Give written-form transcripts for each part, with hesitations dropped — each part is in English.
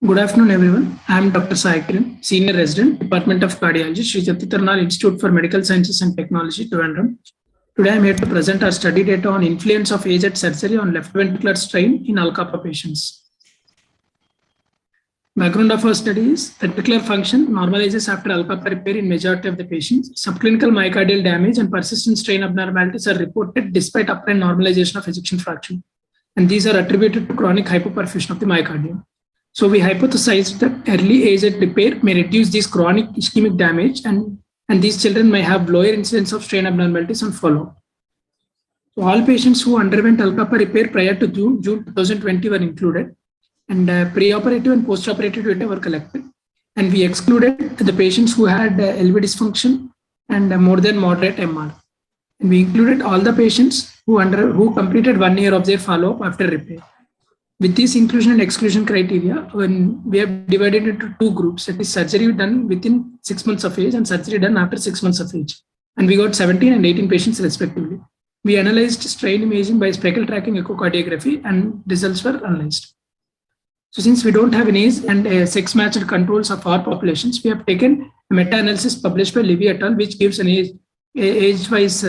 Good afternoon, everyone. I am Dr. Sai Kiran, Senior Resident, Department of Cardiology, Sri Jatitarnal Institute for Medical Sciences and Technology, Trivandrum. Today, I am here to present our study data on influence of AZ surgery on left ventricular strain in Alcapa patients. Background of our study is ventricular function normalizes after Alcapa repair in majority of the patients. Subclinical myocardial damage and persistent strain abnormalities are reported despite apparent normalization of ejection fraction. And these are attributed to chronic hypoperfusion of the myocardium. So we hypothesized that early AZ repair may reduce this chronic ischemic damage and these children may have lower incidence of strain abnormalities on follow-up. So all patients who underwent Alcapa repair prior to June 2020 were included, and preoperative and postoperative data were collected. And we excluded the patients who had LV dysfunction and more than moderate MR. And we included all the patients who completed 1 year of their follow-up after repair. With this inclusion and exclusion criteria, when we have divided into two groups, that is surgery done within 6 months of age and surgery done after 6 months of age. And we got 17 and 18 patients respectively. We analyzed strain imaging by speckle tracking echocardiography and results were analyzed. So since we don't have an age and sex matched controls of our populations, we have taken a meta-analysis published by Levy et al., which gives an age-wise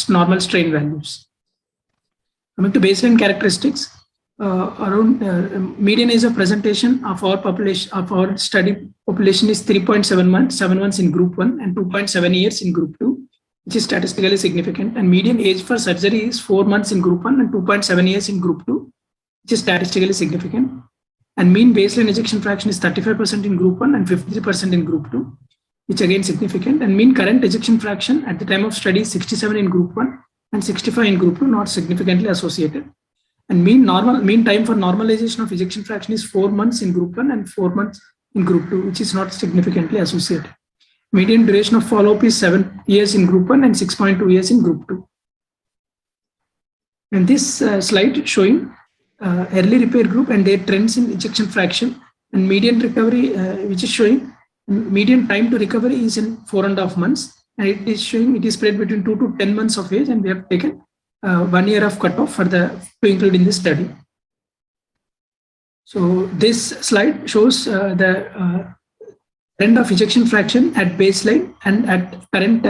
normal strain values. Coming to baseline characteristics, median age of presentation of our population of our study population is 3.7 months, 7 months in group 1 and 2.7 years in group 2, which is statistically significant. And median age for surgery is 4 months in group 1 and 2.7 years in group 2, which is statistically significant. And mean baseline ejection fraction is 35% in group 1 and 53% in group 2, which again significant. And mean current ejection fraction at the time of study is 67 in group 1 and 65 in group 2, not significantly associated. And mean time for normalization of ejection fraction is 4 months in group 1 and 4 months in group 2, which is not significantly associated. Median duration of follow-up is 7 years in group 1 and 6.2 years in group 2. And this slide showing early repair group and their trends in ejection fraction and median recovery, which is showing median time to recovery is in 4.5 months. And it is showing it is spread between 2 to 10 months of age, and we have taken 1 year of cutoff to include in this study. So this slide shows the trend of ejection fraction at baseline and at current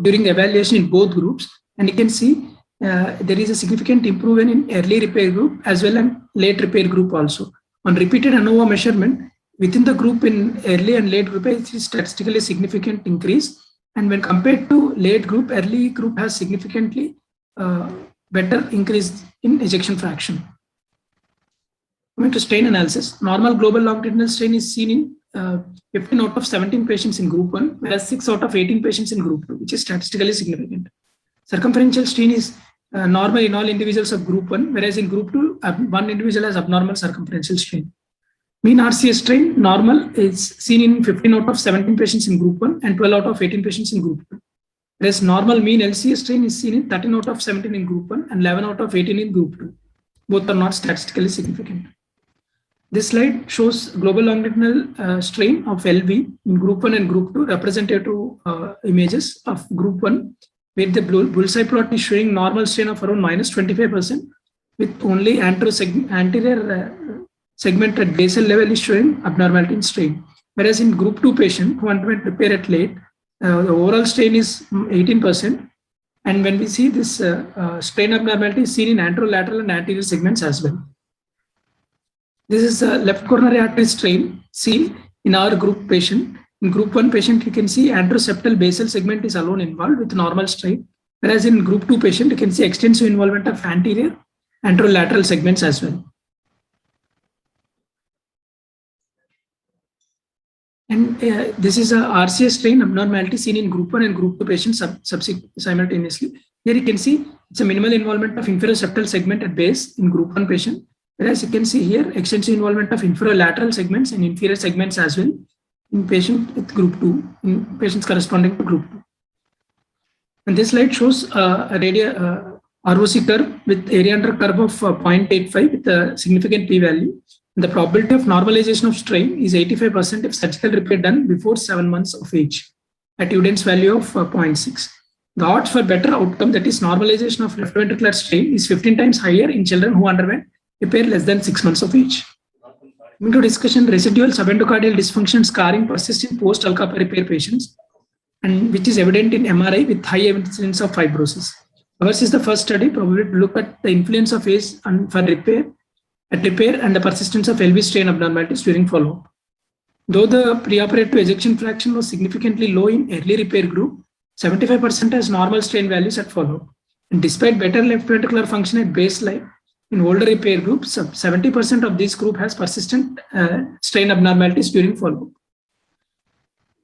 during evaluation in both groups. And you can see there is a significant improvement in early repair group as well as late repair group also. On repeated ANOVA measurement within the group in early and late group, it is statistically significant increase. And when compared to late group, early group has significantly better increase in ejection fraction. Coming to strain analysis, normal global longitudinal strain is seen in 15 out of 17 patients in group 1, whereas 6 out of 18 patients in group 2, which is statistically significant. Circumferential strain is normal in all individuals of group 1, whereas in group 2, one individual has abnormal circumferential strain. Mean RCS strain normal is seen in 15 out of 17 patients in group 1 and 12 out of 18 patients in group 2. Whereas normal mean LCS strain is seen in 13 out of 17 in group 1 and 11 out of 18 in group 2. Both are not statistically significant. This slide shows global longitudinal strain of LV in group 1 and group 2, representative images of group 1, where the bullseye plot is showing normal strain of around -25%, with only anterior segment at basal level is showing abnormality in strain. Whereas in group 2 patient who underwent repair at late, the overall strain is 18%. And when we see this strain abnormality is seen in anterolateral and anterior segments as well. This is a left coronary artery strain seen in our group patient. In group 1 patient, you can see anteroseptal basal segment is alone involved with normal strain. Whereas in group 2 patient, you can see extensive involvement of anterior anterolateral segments as well. And this is a RCS strain abnormality seen in group 1 and group 2 patients simultaneously. Here you can see it's a minimal involvement of inferior septal segment at base in group 1 patient. Whereas you can see here extensive involvement of inferior lateral segments and inferior segments as well in patient with group 2, in patients corresponding to group 2. And this slide shows a ROC curve with area under curve of 0.85 with a significant p-value. The probability of normalization of strain is 85% if surgical repair done before 7 months of age at Uden's value of 0.6. The odds for better outcome, that is normalization of left ventricular strain, is 15 times higher in children who underwent repair less than 6 months of age. Coming to discussion, residual subendocardial dysfunction scarring persists in post-Alcapa repair patients, and which is evident in MRI with high incidence of fibrosis. Ours is the first study probably to look at the influence of age for repair and the persistence of LV strain abnormalities during follow-up. Though the preoperative ejection fraction was significantly low in early repair group, 75% has normal strain values at follow-up. And despite better left ventricular function at baseline, in older repair groups, 70% of this group has persistent strain abnormalities during follow-up.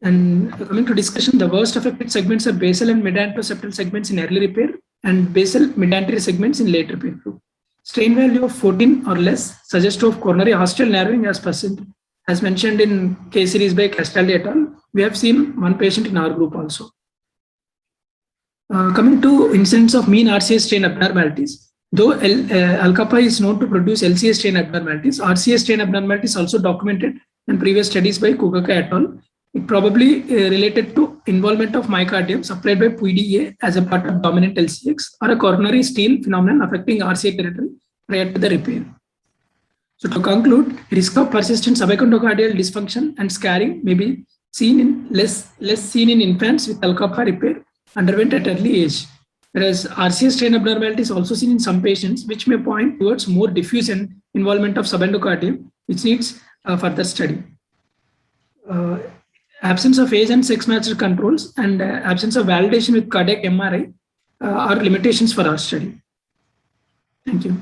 And coming to discussion, the worst affected segments are basal and mid-anteroseptal segments in early repair and basal mid-anterior segments in late repair group. Strain value of 14 or less suggests of coronary arterial narrowing as mentioned in case series by Castaldi et al. We have seen one patient in our group also. Coming to incidence of mean RCA strain abnormalities, though Alcapa is known to produce LCA strain abnormalities, RCA strain abnormalities also documented in previous studies by Kugaka et al. It probably related to involvement of myocardium supplied by PDA as a part of dominant LCX or a coronary steal phenomenon affecting RCA territory prior to the repair. So to conclude, risk of persistent subendocardial dysfunction and scarring may be seen in less seen in infants with Alcapa repair underwent at early age, whereas RCA strain abnormality is also seen in some patients, which may point towards more diffuse involvement of subendocardium, which needs further study. Absence of age and sex matched controls and absence of validation with cardiac MRI are limitations for our study. Thank you.